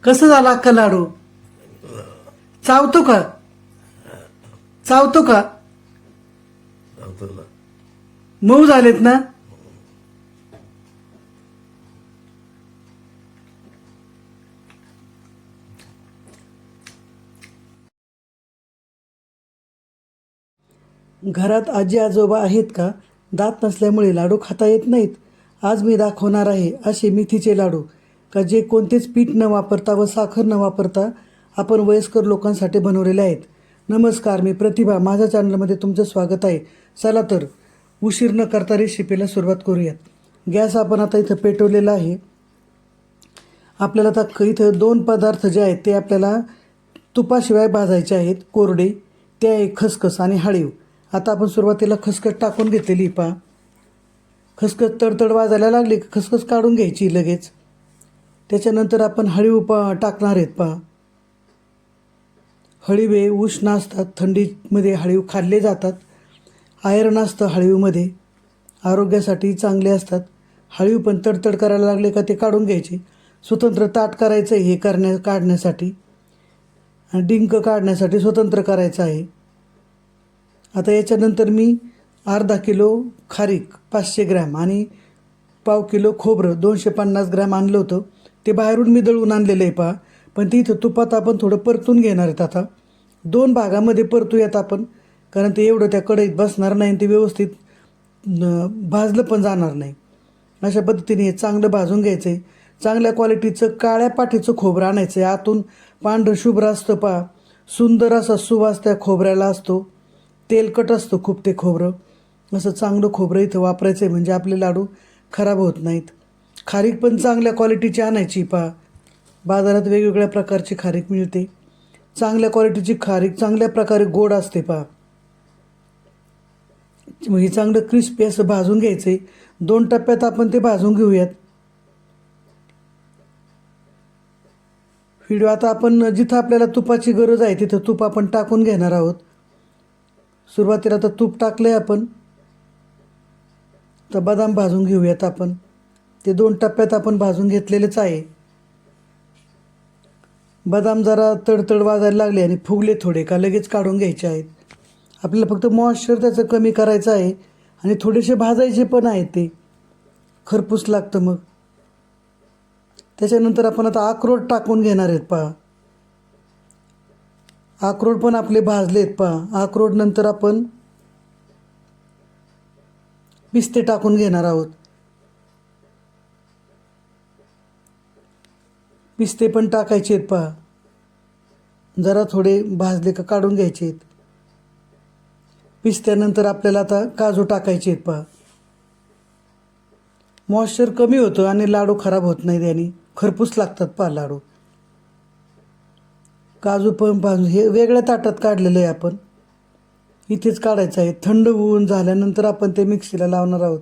कसं झाला अक्का लाडू? चावतो का? चावतो का? मऊ झालेत ना? घरात आजी आजोबा आहेत का? दात नसल्यामुळे लाडू खाता येत नाहीत. आज मी दाखवणार आहे असे मेथीचे लाडू का जे कोणतेच पीठ न वापरता व साखर न वापरता आपण वयस्कर लोकांसाठी बनवलेले आहेत. नमस्कार, मी प्रतिभा. माझ्या चॅनलमध्ये तुमचं स्वागत आहे. चला तर उशीर न करता रेसिपीला सुरुवात करूयात. गॅस आपण आता इथं पेटवलेला आहे. आपल्याला आता इथं 2 पदार्थ जे आहेत ते आपल्याला तुपाशिवाय भाजायचे आहेत, कोरडे. ते आहे खसखस आणि हळीव. आता आपण सुरुवातीला खसखस टाकून घेतलेली पहा. खसखस तडतड वाजायला लागली की खसखस काढून घ्यायची लगेच. त्याच्यानंतर आपण हळीव टाकणार आहेत पहा. हळीव हे उष्ण असतात, थंडीमध्ये हळीव खाल्ले जातात. आयरन असतं हळीवमध्ये, आरोग्यासाठी चांगले असतात. हळीव पण तडतड करायला लागले का ते काढून घ्यायचे. स्वतंत्र ताट करायचं हे काढण्यासाठी, आणि डिंक काढण्यासाठी स्वतंत्र करायचं आहे. आता याच्यानंतर मी अर्धा किलो खारीक 500 ग्रॅम आणि पाव किलो खोबरं 250 ग्रॅम आणलं होतं. ते बाहेरून मी दळून आणलेलं आहे पहा. पण ते इथं तुपात आपण थोडं परतून घेणार आहेत. आता 2 भागामध्ये परतूयात आपण, कारण ते एवढं त्या कढईत बसणार नाही आणि ते व्यवस्थित भाजलं पण जाणार नाही. अशा पद्धतीने हे चांगलं भाजून घ्यायचं आहे. चांगल्या क्वालिटीचं काळ्या पाठीचं खोबरं आणायचं आहे. आतून पांढरं शुभ्र असतं पहा. सुंदर असा सुवास त्या खोबऱ्याला असतो. तेलकट असतं खूप ते खोबरं. असं चांगलं खोबरं इथं वापरायचं आहे म्हणजे आपले लाडू खराब होत नाहीत. खारीक पण चांगल्या क्वालिटीची आणायची पहा. बाजारात वेगवेगळ्या प्रकारची खारीक मिळते. चांगल्या क्वालिटीची खारीक चांगल्या प्रकारे गोड असते पहा. मग हे चांगलं क्रिस्पी असं भाजून घ्यायचं आहे. 2 टप्प्यात आपण ते भाजून घेऊयात. व्हिडिओ आता आपण जिथं आपल्याला तुपाची गरज आहे तिथं तूप आपण टाकून घेणार आहोत. सुरुवातीला आता तूप टाकलं आहे आपण. तर बदाम भाजून घेऊयात आपण. ते 2 टप्प्यात आपण भाजून घेतलेलेच आहे. बदाम जरा तडतड वाजायला लागले आणि फुगले थोडे का लगेच काढून घ्यायचे आहेत. आपल्याला फक्त मॉइश्चर त्याचं कमी करायचं आहे आणि थोडेसे भाजायचे पण आहेत. ते खरपूस लागतं मग. त्याच्यानंतर आपण आता अक्रोड टाकून घेणार आहेत पहा. अक्रोड पण आपले भाजलेत पहा. अक्रोड नंतर आपण पिस्ते टाकून घेणार आहोत. पिस्ते पण टाकायचे आहेत पहा. जरा थोडे भाजले का काढून घ्यायचे आहेत. पिस्त्यानंतर आपल्याला आता काजू टाकायचे आहेत पहा. मॉइश्चर कमी होतं आणि लाडू खराब होत नाहीत याने. खरपूस लागतात पहा लाडू. काजू पण भाजून हे वेगळ्या ताटात काढलेलं आहे आपण. इथेच काढायचं आहे. थंड होऊन झाल्यानंतर आपण ते मिक्सीला लावणार आहोत.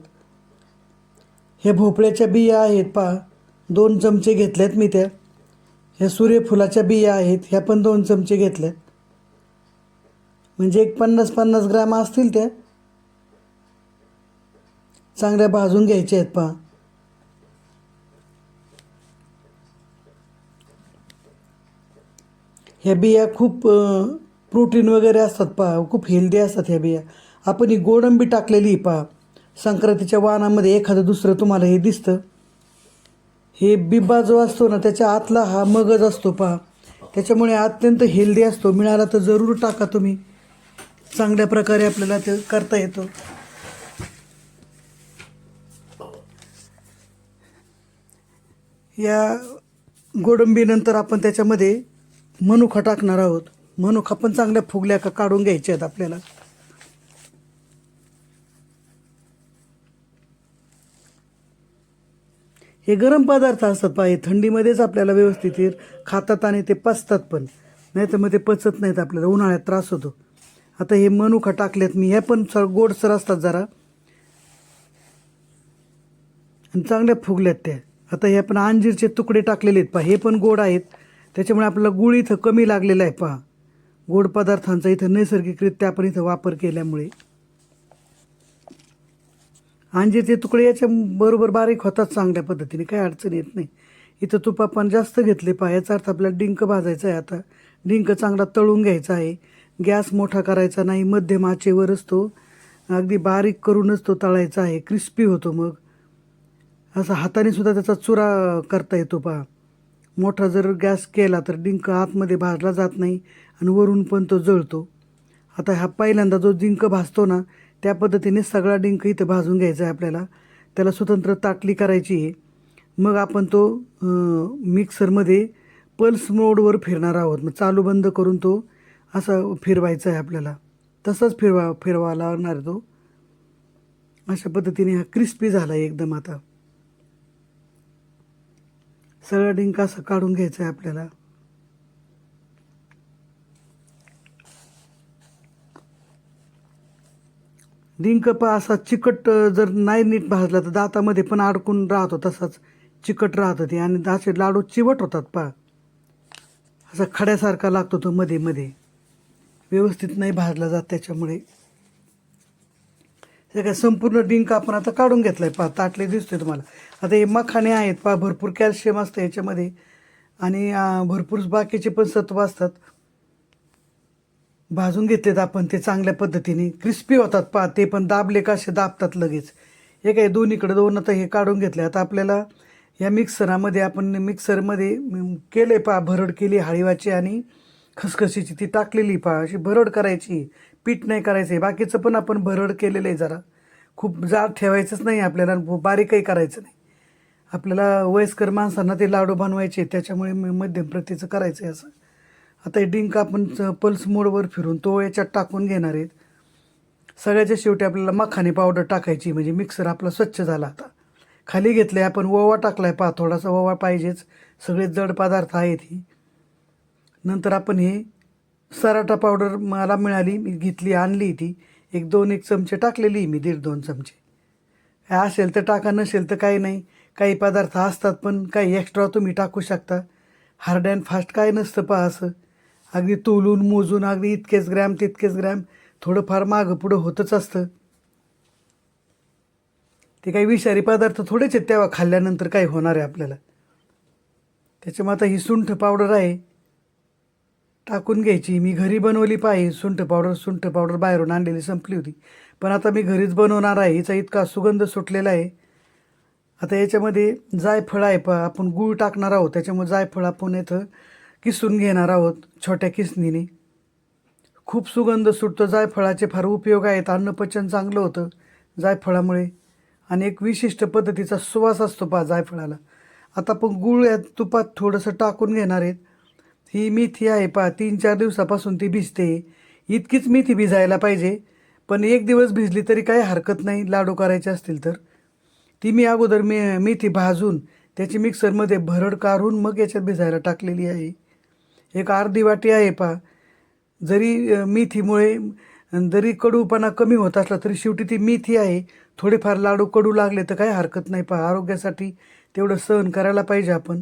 हे भोपळ्याच्या बिया आहेत पहा. 2 चमचे घेतल्यात मी त्या. ह्या सूर्यफुलाच्या बिया आहेत, ह्या पण 2 चमचे घेतल्यात. म्हणजे एक 50-50 ग्रॅम असतील त्या. चांगल्या भाजून घ्यायच्या आहेत पहा. ह्या बिया खूप प्रोटीन वगैरे असतात पहा. खूप हेल्दी असतात ह्या बिया. आपण ही गोडंबी टाकलेली पहा. संक्रांतीच्या वाणामध्ये एखादं दुसरं तुम्हाला हे दिसतं. हे बिब्बा जो असतो ना त्याच्या आतला हा मगज असतो पहा. त्याच्यामुळे अत्यंत हेल्दी असतो. मिळाला तर जरूर टाका तुम्ही. चांगल्या प्रकारे आपल्याला ते करता येतो. या गोडंबीनंतर आपण त्याच्यामध्ये मनुका टाकणार आहोत. मनुका पण चांगल्या फुगल्या का काढून घ्यायच्या आहेत आपल्याला. हे गरम पदार्थ असतात पहा. हे थंडीमध्येच आपल्याला व्यवस्थित खातात आणि ते पचतात पण. नाही तर मग ते पचत नाहीत आपल्याला. उन्हाळ्यात त्रास होतो. आता हे मनुका टाकल्यात मी. ह्या पण गोडसर असतात जरा आणि चांगल्या फुगल्यात त्या. आता हे आपण अंजीरचे तुकडे टाकलेले आहेत पहा. हे पण गोड आहेत. त्याच्यामुळे आपल्याला गुळ इथं कमी लागलेला आहे पहा. गोड पदार्थांचा इथं नैसर्गिकरित्या आपण इथं वापर केल्यामुळे अंजीरचे तुकडे याच्या बरोबर बारीक होतात चांगल्या पद्धतीने. काही अडचण येत नाही. इथं तूप आपण जास्त घेतले पहा, याचा अर्थ आपल्याला डिंक भाजायचा आहे. आता डिंक चांगला तळून घ्यायचा आहे. गॅस मोठा करायचा नाही, मध्यम आचेवरच तो अगदी बारीक करूनच तो तळायचा आहे. क्रिस्पी होतो मग. असा हाताने सुद्धा त्याचा चुरा करता येतो पहा. मोठा जर गॅस केला तर डिंक आतमध्ये भाजला जात नाही आणि वरून पण तो जळतो. आता हा पहिल्यांदा जो डिंक भाजतो ना, त्या पद्धतीने सगळा डिंक इथं भाजून घ्यायचा आहे आपल्याला. त्याला स्वतंत्र ताटली करायची आहे. मग आपण तो मिक्सरमध्ये पल्स मोडवर फिरणार आहोत. मग चालू बंद करून तो असा फिरवायचा आहे आपल्याला. तसाच फिरवा लागणार तो. अशा पद्धतीने हा क्रिस्पी झाला एकदम. आता सगळा डिंक असा काढून घ्यायचा आहे आपल्याला. डिंक असा चिकट जर नाही नीट भाजला तर दातामध्ये पण अडकून राहतो, तसाच चिकट राहतं ते. आणि असे लाडू चिवट होतात पहा. असा खड्यासारखा लागतो तो मध्ये मध्ये, व्यवस्थित नाही भाजला जात त्याच्यामुळे. हे काय संपूर्ण डिंक आपण आता काढून घेतलाय पहा, ताटले दिसते तुम्हाला. आता हे मखाणे आहेत पहा, भरपूर कॅल्शियम असतं याच्यामध्ये आणि भरपूर बाकीचे पण सत्व असतात. भाजून घेतलेत आपण ते चांगल्या पद्धतीने, क्रिस्पी होतात पहा. ते पण दाबले का असे दाबतात लगेच. हे काय दोन्हीकडे दोन आता हे काढून घेतले. आता आपल्याला या मिक्सरमध्ये केले पहा, भरड केली हळीवाची आणि खसखशीची ती टाकलेली पहा. अशी भरड करायची, पीठ नाही करायचं आहे. बाकीचं पण आपण भरड केलेलं आहे. जरा खूप जाड ठेवायचंच नाही आपल्याला, बारीकही करायचं नाही आपल्याला. वयस्कर माणसांना ते लाडू बनवायचे, त्याच्यामुळे मध्यम प्रतीचं करायचं आहे असं. आता हे डिंक आपण पल्स मोडवर फिरून तो याच्यात टाकून घेणार आहेत. सगळ्याच्या शेवटी आपल्याला मखाने पावडर टाकायची, म्हणजे मिक्सर आपला स्वच्छ झाला. आता खाली घेतलं आहे आपण, ओवा टाकला आहे पहा, थोडासा ओवा पाहिजेच. सगळे जड पदार्थ आहेत ही. नंतर आपण हे सराटा पावडर मला मिळाली, मी घेतली, आणली ती. एक 1 चमचे टाकलेली मी, 1.5-2 चमचे. काय असेल तर टाका, नसेल तर काही नाही. काही पदार्थ असतात पण काही एक्स्ट्रा तुम्ही टाकू शकता. हार्ड अँड फास्ट काय नसतं पहा. असं अगदी तोलून मोजून अगदी इतकेच ग्रॅम तितकेच ग्रॅम, थोडंफार मागं पुढं होतच असतं. ते काही विषारी पदार्थ थोडेच आहेत, तेव्हा खाल्ल्यानंतर काय होणार आहे आपल्याला. त्याच्यामुळे आता ही सुंठ पावडर आहे, टाकून घ्यायची. मी घरी बनवली पाहिजे सुंठ पावडर बाहेरून आणलेली संपली होती, पण आता मी घरीच बनवणार आहे. हिचा इतका सुगंध सुटलेला आहे. आता याच्यामध्ये जायफळ आहे पहा, आपण गूळ टाकणार आहोत, त्याच्यामुळे जायफळ आपण इथं किसून घेणार आहोत छोट्या किसणीने. खूप सुगंध सुटतो. जायफळाचे फार उपयोग आहेत, अन्नपचन चांगलं होतं जायफळामुळे आणि एक विशिष्ट पद्धतीचा सुवास असतो पहा जायफळाला. आता आपण गूळ या तुपात थोडंसं टाकून घेणार आहेत. ही मेथी आहे पहा, 3-4 दिवसापासून ती भिजते. इतकीच मेथी भिजायला पाहिजे, पण 1 दिवस भिजली तरी काही हरकत नाही लाडू करायचे असतील तर. ती मी अगोदर मेथी भाजून त्याची मिक्सरमध्ये भरड काढून मग याच्यात भिजायला टाकलेली आहे. एक अर्धी वाटी आहे पहा. जरी मेथीमुळे जरी कडूपणा कमी होत असला तरी शेवटी ती मेथी आहे. थोडेफार लाडू कडू लागले तर काही हरकत नाही पहा. आरोग्यासाठी तेवढं सहन करायला पाहिजे आपण.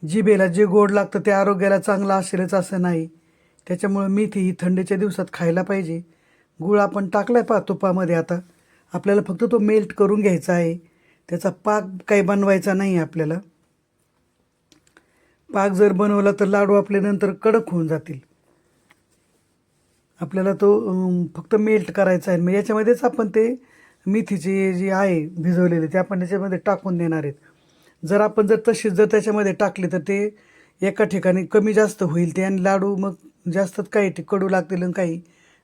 जिभेला जे गोड लागतं ते आरोग्याला चांगलं असेलच असं नाही. त्याच्यामुळं मेथी ही थंडीच्या दिवसात खायला पाहिजे. गूळ आपण टाकला आहे पहा तुपामध्ये. आता आपल्याला फक्त तो मेल्ट करून घ्यायचा आहे. त्याचा पाक काही बनवायचा नाही आपल्याला. पाक जर बनवला तर लाडू आपले नंतर कडक होऊन जातील. आपल्याला तो फक्त मेल्ट करायचा आहे. मग याच्यामध्येच आपण ते मेथीची जी आहे भिजवलेली ते आपण त्याच्यामध्ये टाकून देणार आहेत. जर तशीच जर त्याच्यामध्ये टाकली तर ते एका ठिकाणी कमी जास्त होईल ते, आणि लाडू मग जास्तच काही कडू लागतील आणि काही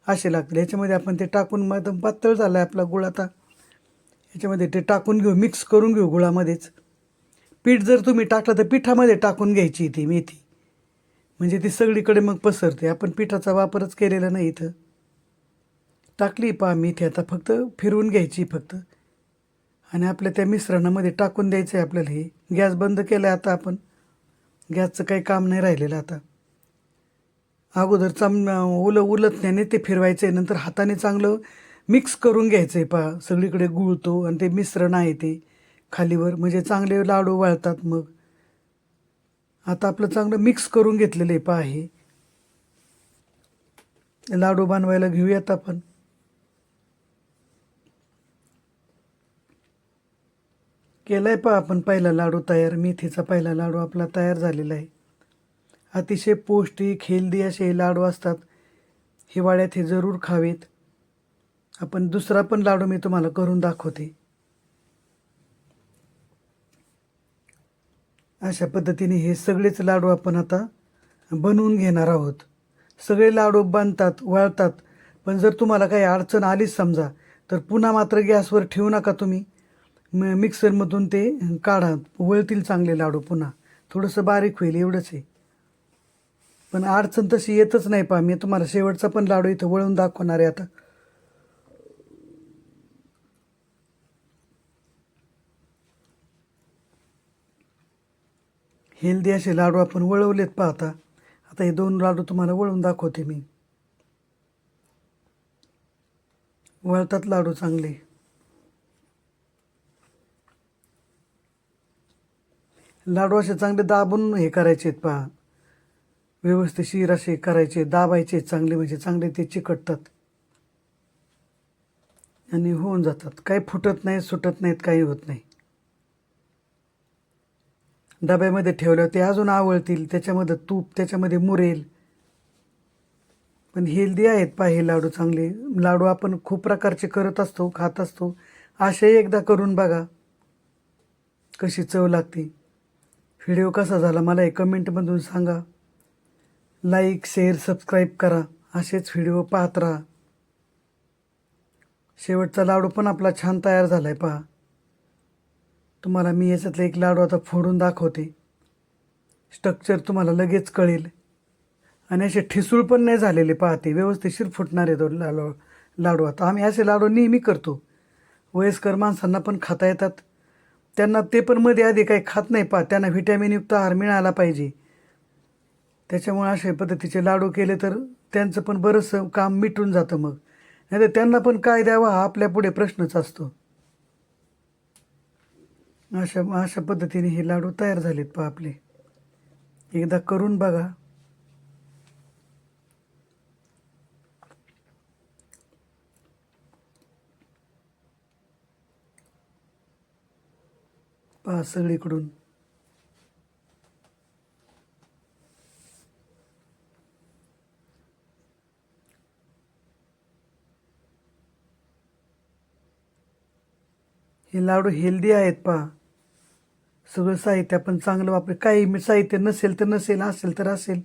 असे लागतील. याच्यामध्ये आपण ते टाकून मग एकदम पातळ झाला आहे आपला गुळ. आता याच्यामध्ये ते टाकून घेऊ, मिक्स करून घेऊ गुळामध्येच. पीठ जर तुम्ही टाकलं तर पिठामध्ये टाकून घ्यायची ती मेथी, म्हणजे ती सगळीकडे मग पसरते. आपण पिठाचा वापरच केलेला नाही इथं. टाकली पहा मेथी, आता फक्त फिरवून घ्यायची फक्त आणि आपल्या त्या मिश्रणामध्ये टाकून द्यायचं आहे आपल्याला. हे गॅस बंद केला आहे आता आपण, गॅसचं काही काम नाही राहिलेलं आता. अगोदर उलटण्याने ते फिरवायचं आहे, नंतर हाताने चांगलं मिक्स करून घ्यायचं आहे पहा. सगळीकडे गुळतो आणि ते मिश्रण आहे ते खालीवर, म्हणजे चांगले लाडू वळतात मग. आता आपलं चांगलं मिक्स करून घेतलेलं आहे पहा. हे लाडू बनवायला घेऊयात आपण. केलाय पहा आपण पहिला लाडू तयार. मेथीचा पहिला लाडू आपला तयार झालेला आहे. अतिशय पौष्टिक हेल्दी असे हे लाडू असतात. हिवाळ्यात हे जरूर खावेत. आपण दुसरा पण लाडू मी तुम्हाला करून दाखवते. अशा पद्धतीने हे सगळेच लाडू आपण आता बनवून घेणार आहोत. सगळे लाडू बनतात, वळतात. पण जर तुम्हाला काही अडचण आलीच समजा, तर पुन्हा मात्र गॅसवर ठेवू नका तुम्ही. मिक्सरमधून ते काढा. वळतील चांगले लाडू पुन्हा. थोडंसं बारीक होईल एवढंच आहे. पण अडचण तशी येतच नाही पहा. मी तुम्हाला शेवटचा पण लाडू इथं वळून दाखवणार आहे आता. हेल्दी असे लाडू आपण वळवलेत पाहता. आता हे 2 लाडू तुम्हाला वळून दाखवते मी. वळतात लाडू चांगले. लाडू असे चांगले दाबून हे करायचे आहेत पहा. व्यवस्थिशीर असे करायचे, दाबायचे चांगले, म्हणजे चांगले ते चिकटतात आणि होऊन जातात. काही फुटत नाही, सुटत नाहीत, काही होत नाही. डब्यामध्ये ठेवल्यावर ते अजून आवळतील. त्याच्यामध्ये तूप त्याच्यामध्ये मुरेल. पण हेल्दी आहेत पहा हे लाडू चांगले. लाडू आपण खूप प्रकारचे करत असतो, खात असतो. असे एकदा करून बघा कशी चव लागते. व्हिडिओ कसा झाला मला हे कमेंटमधून सांगा. लाईक, शेअर, सबस्क्राईब करा. असेच व्हिडिओ पाहत राहा. शेवटचा लाडू पण आपला छान तयार झाला आहे पहा. तुम्हाला मी याच्यातला एक लाडू आता फोडून दाखवते. स्ट्रक्चर तुम्हाला लगेच कळेल. आणि असे ठिसूळ पण नाही झालेले पाहते, व्यवस्थिशीर फुटणारे तो लाडू. आता आम्ही असे लाडू नेहमी करतो. वयस्कर माणसांना पण खाता येतात. त्यांना ते पण मध्ये आधी काही खात नाही पहा. त्यांना व्हिटॅमिनयुक्त आहार मिळाला पाहिजे. त्याच्यामुळे अशा पद्धतीचे लाडू केले तर त्यांचं पण बरंचसं काम मिटून जातं मग. नाहीतर त्यांना पण काय द्यावं हा आपल्यापुढे प्रश्नच असतो. अशा अशा पद्धतीने हे लाडू तयार झालेत पहा आपले. एकदा करून बघा. पहा सगळीकडून. हे लाडू हेल्दी आहेत पहा. सगळं साहित्य आपण चांगलं वापर. काही साहित्य नसेल तर नसेल, असेल तर असेल.